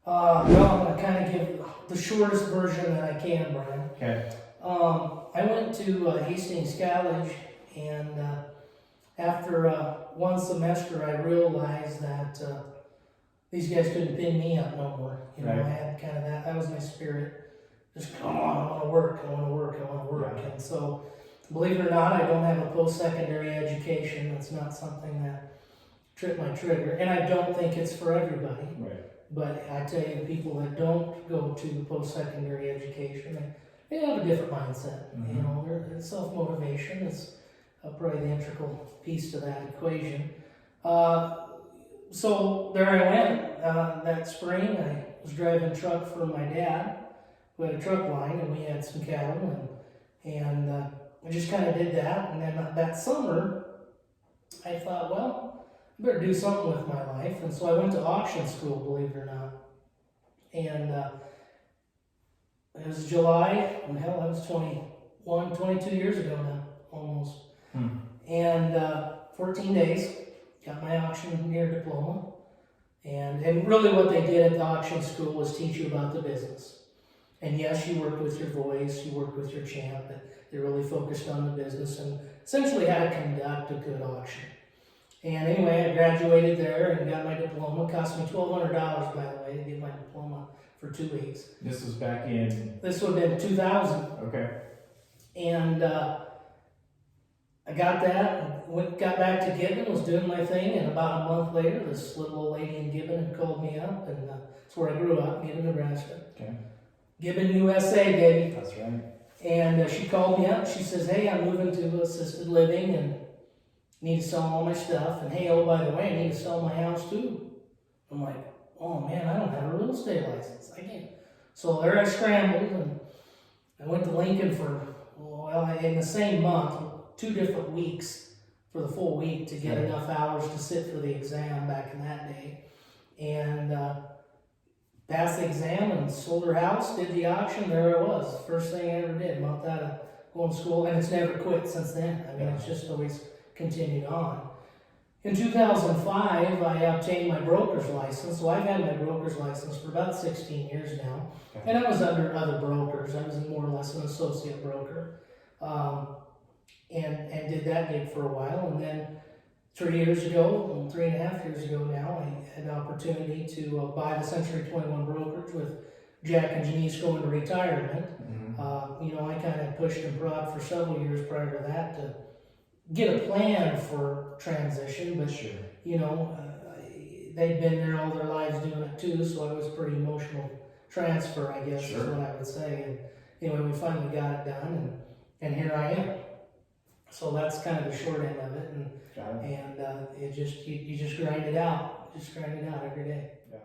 Well, I'm going to kind of give the shortest version that I can, Brian. Okay. I went to Hastings College, and after one semester, I realized that these guys couldn't pin me up no more. You know, Right. I had kind of that was my spirit. Just come on, I want to work, I want to work, I want to work. Yeah. And so, believe it or not, I don't have a post-secondary education. That's not something that tripped my trigger, and I don't think it's for everybody. Right. But I tell you, the people that don't go to post-secondary education, they have a different mindset. Mm-hmm. You know, it's self-motivation is probably the integral piece to that equation. So there I went. That spring, I was driving a truck for my dad, who had a truck line, and we had some cattle, and I just kind of did that. And then that summer, I thought, well, I better do something with my life. And so I went to auction school, believe it or not. And it was July, and hell, that was 22 years ago now, almost. And 14 days, got my auctioneer diploma. And really what they did at the auction school was teach you about the business. And yes, you worked with your voice, you worked with your chant, but they really focused on the business and essentially how to conduct a good auction. And anyway, I graduated there and got my diploma. It cost me $1,200, by the way, to get my diploma for 2 weeks. This was back in. This would have been 2000. Okay. And I got that, got back to Gibbon, was doing my thing, and about a month later, this little old lady in Gibbon had called me up, and that's where I grew up, Gibbon, Nebraska. Okay. Gibbon, USA, baby. That's right. And she called me up. She says, "Hey, I'm moving to assisted living and need to sell all my stuff. And hey, oh, by the way, I need to sell my house too." I'm like, "Oh man, I don't have a real estate license. I can't." So there I scrambled, and I went to Lincoln for, in the same month, 2 different weeks for the full week to get enough hours to sit for the exam back in that day. And passed the exam and sold her house, did the auction, there I was. First thing I ever did, month out of going to school, and it's never quit since then. I mean, it's just always continued on. In 2005, I obtained my broker's license. So I've had my broker's license for about 16 years now. Okay. And I was under other brokers. I was more or less an associate broker. And did that gig for a while. And then 3.5 years ago now, I had an opportunity to buy the C21 brokerage with Jack and Janice going to retirement. Mm-hmm. You know, I kind of pushed and prod for several years prior to that to get a plan for transition, but Sure. you know, they'd been there all their lives doing it too, so it was a pretty emotional transfer, I guess, Sure. is what I would say. And anyway, we finally got it done, and here I am. So that's kind of the short end of it, and Got it. it just you just grind it out, every day. Yeah.